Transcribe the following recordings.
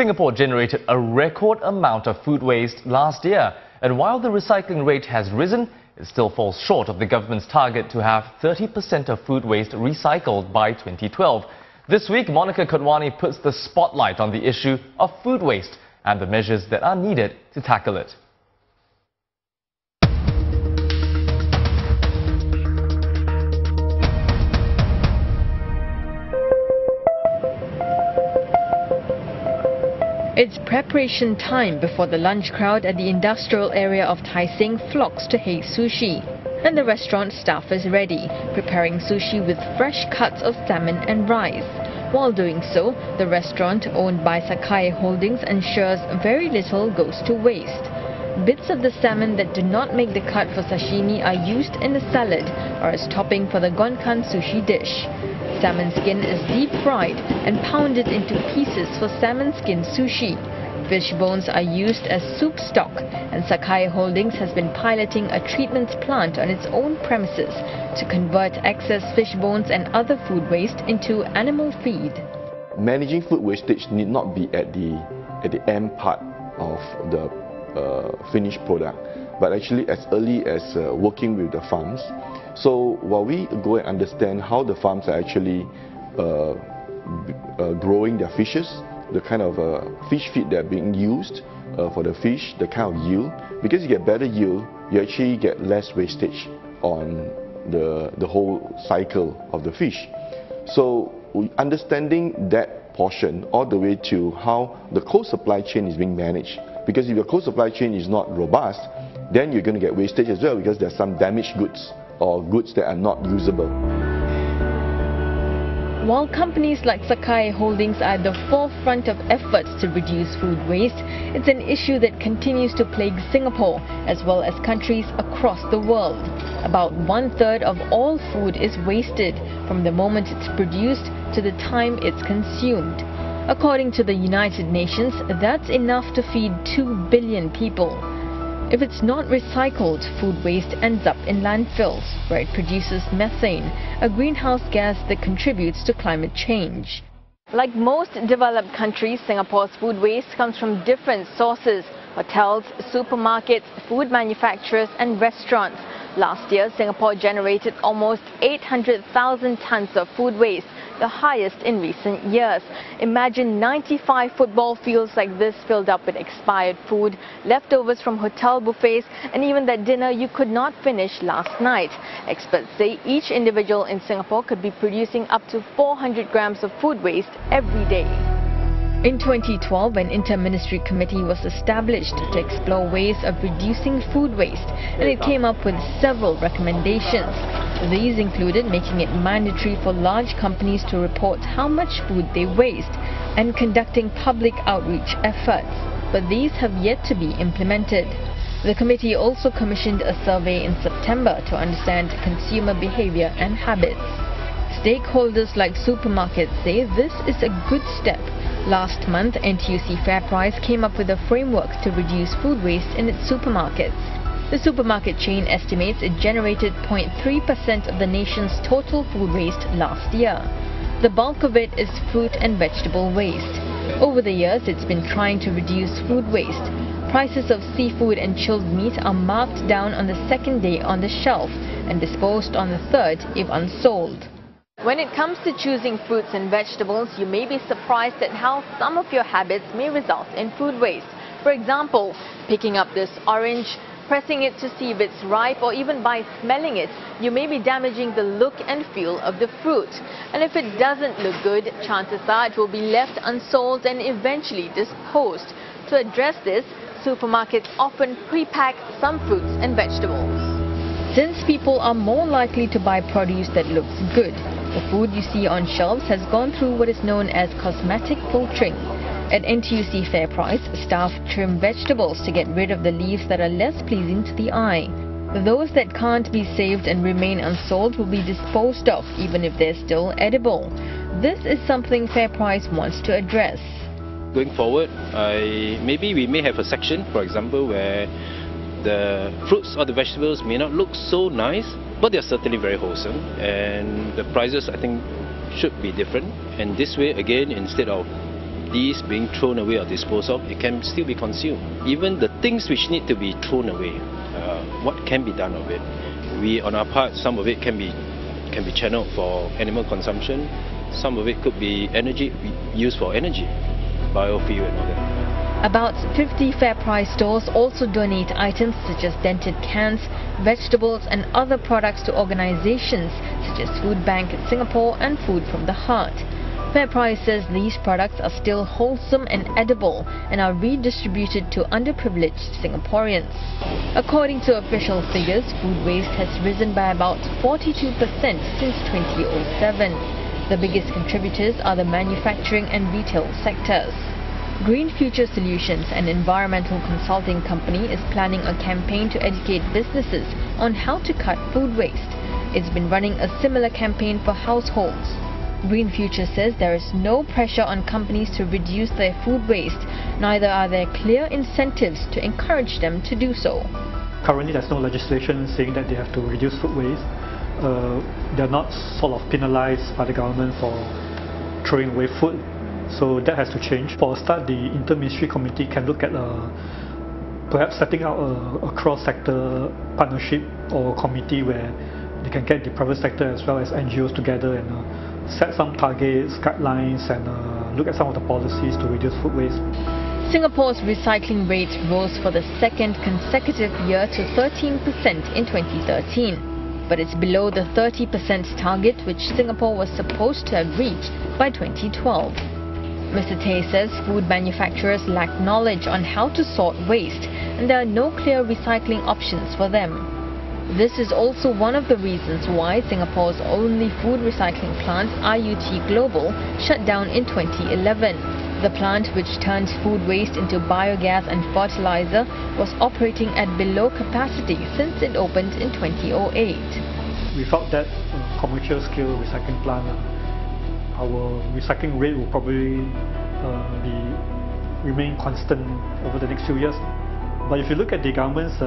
Singapore generated a record amount of food waste last year, and while the recycling rate has risen, it still falls short of the government's target to have 30% of food waste recycled by 2012. This week, Monica Kotwani puts the spotlight on the issue of food waste and the measures that are needed to tackle it. It's preparation time before the lunch crowd at the industrial area of Tai Seng flocks to Hei Sushi. And the restaurant staff is ready, preparing sushi with fresh cuts of salmon and rice. While doing so, the restaurant, owned by Sakai Holdings, ensures very little goes to waste. Bits of the salmon that do not make the cut for sashimi are used in the salad or as topping for the gonkan sushi dish. Salmon skin is deep fried and pounded into pieces for salmon skin sushi. Fish bones are used as soup stock, and Sakai Holdings has been piloting a treatment plant on its own premises to convert excess fish bones and other food waste into animal feed. Managing food wastage need not be at the end part of the finished product, but actually as early as working with the farms. So while we go and understand how the farms are actually growing their fishes, the kind of fish feed that are being used for the fish, the kind of yield, because you get better yield, you actually get less wastage on the whole cycle of the fish. So understanding that portion all the way to how the cold supply chain is being managed, because if your cold supply chain is not robust, then you're going to get wastage as well, because there's some damaged goods or goods that are not usable. While companies like Sakai Holdings are at the forefront of efforts to reduce food waste, it's an issue that continues to plague Singapore as well as countries across the world. About 1/3 of all food is wasted from the moment it's produced to the time it's consumed. According to the United Nations, that's enough to feed 2 billion people. If it's not recycled, food waste ends up in landfills, where it produces methane, a greenhouse gas that contributes to climate change. Like most developed countries, Singapore's food waste comes from different sources: hotels, supermarkets, food manufacturers and restaurants. Last year, Singapore generated almost 800,000 tons of food waste, the highest in recent years. Imagine 95 football fields like this filled up with expired food, leftovers from hotel buffets, and even that dinner you could not finish last night. Experts say each individual in Singapore could be producing up to 400 grams of food waste every day. In 2012, an inter-ministry committee was established to explore ways of reducing food waste, and it came up with several recommendations. These included making it mandatory for large companies to report how much food they waste and conducting public outreach efforts, but these have yet to be implemented. The committee also commissioned a survey in September to understand consumer behavior and habits. Stakeholders like supermarkets say this is a good step. Last month, NTUC FairPrice came up with a framework to reduce food waste in its supermarkets. The supermarket chain estimates it generated 0.3% of the nation's total food waste last year. The bulk of it is fruit and vegetable waste. Over the years, it's been trying to reduce food waste. Prices of seafood and chilled meat are marked down on the second day on the shelf and disposed on the third if unsold. When it comes to choosing fruits and vegetables, you may be surprised at how some of your habits may result in food waste. For example, picking up this orange, pressing it to see if it's ripe, or even by smelling it, you may be damaging the look and feel of the fruit. And if it doesn't look good, chances are it will be left unsold and eventually disposed. To address this, supermarkets often pre-pack some fruits and vegetables. Since people are more likely to buy produce that looks good, the food you see on shelves has gone through what is known as cosmetic filtering. At NTUC FairPrice, staff trim vegetables to get rid of the leaves that are less pleasing to the eye. Those that can't be saved and remain unsold will be disposed of, even if they're still edible. This is something FairPrice wants to address. Going forward, maybe we may have a section, for example, where the fruits or the vegetables may not look so nice, but they're certainly very wholesome, and the prices, I think, should be different. And this way, again, instead of these being thrown away or disposed of, it can still be consumed. Even the things which need to be thrown away, what can be done of it? We, on our part, some of it can be channeled for animal consumption. Some of it could be energy used for energy, biofuel and all that. About 50 FairPrice stores also donate items such as dented cans, vegetables and other products to organizations such as Food Bank in Singapore and Food from the Heart. FairPrice says these products are still wholesome and edible and are redistributed to underprivileged Singaporeans. According to official figures, food waste has risen by about 42% since 2007. The biggest contributors are the manufacturing and retail sectors. Green Future Solutions, an environmental consulting company, is planning a campaign to educate businesses on how to cut food waste. It's been running a similar campaign for households. Green Future says there is no pressure on companies to reduce their food waste, neither are there clear incentives to encourage them to do so. Currently, there's no legislation saying that they have to reduce food waste. They're not sort of penalized by the government for throwing away food. So that has to change. For a start, the Inter-Ministry Committee can look at perhaps setting out a cross-sector partnership or committee where they can get the private sector as well as NGOs together and set some targets, guidelines and look at some of the policies to reduce food waste. Singapore's recycling rate rose for the second consecutive year to 13% in 2013. But it's below the 30% target which Singapore was supposed to have reached by 2012. Mr. Tay says food manufacturers lack knowledge on how to sort waste and there are no clear recycling options for them. This is also one of the reasons why Singapore's only food recycling plant, IUT Global, shut down in 2011. The plant, which turns food waste into biogas and fertilizer, was operating at below capacity since it opened in 2008. We felt that commercial scale recycling plant, our recycling rate will probably remain constant over the next few years. But if you look at the government's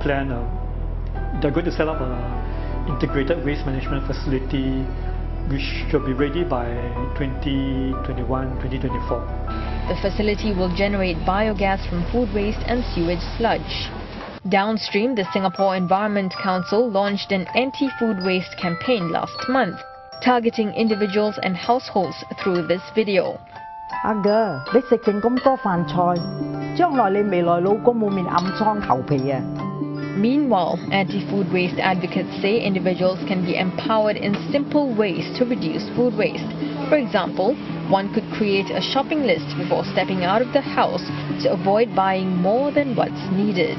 plan, they're going to set up an integrated waste management facility which should be ready by 2021-2024. The facility will generate biogas from food waste and sewage sludge. Downstream, the Singapore Environment Council launched an anti-food waste campaign last month, targeting individuals and households through this video. 阿哥，你食剩咁多飯菜，將來你未來老公冇面暗瘡頭皮啊！ Meanwhile, anti-food waste advocates say individuals can be empowered in simple ways to reduce food waste. For example, one could create a shopping list before stepping out of the house to avoid buying more than what's needed.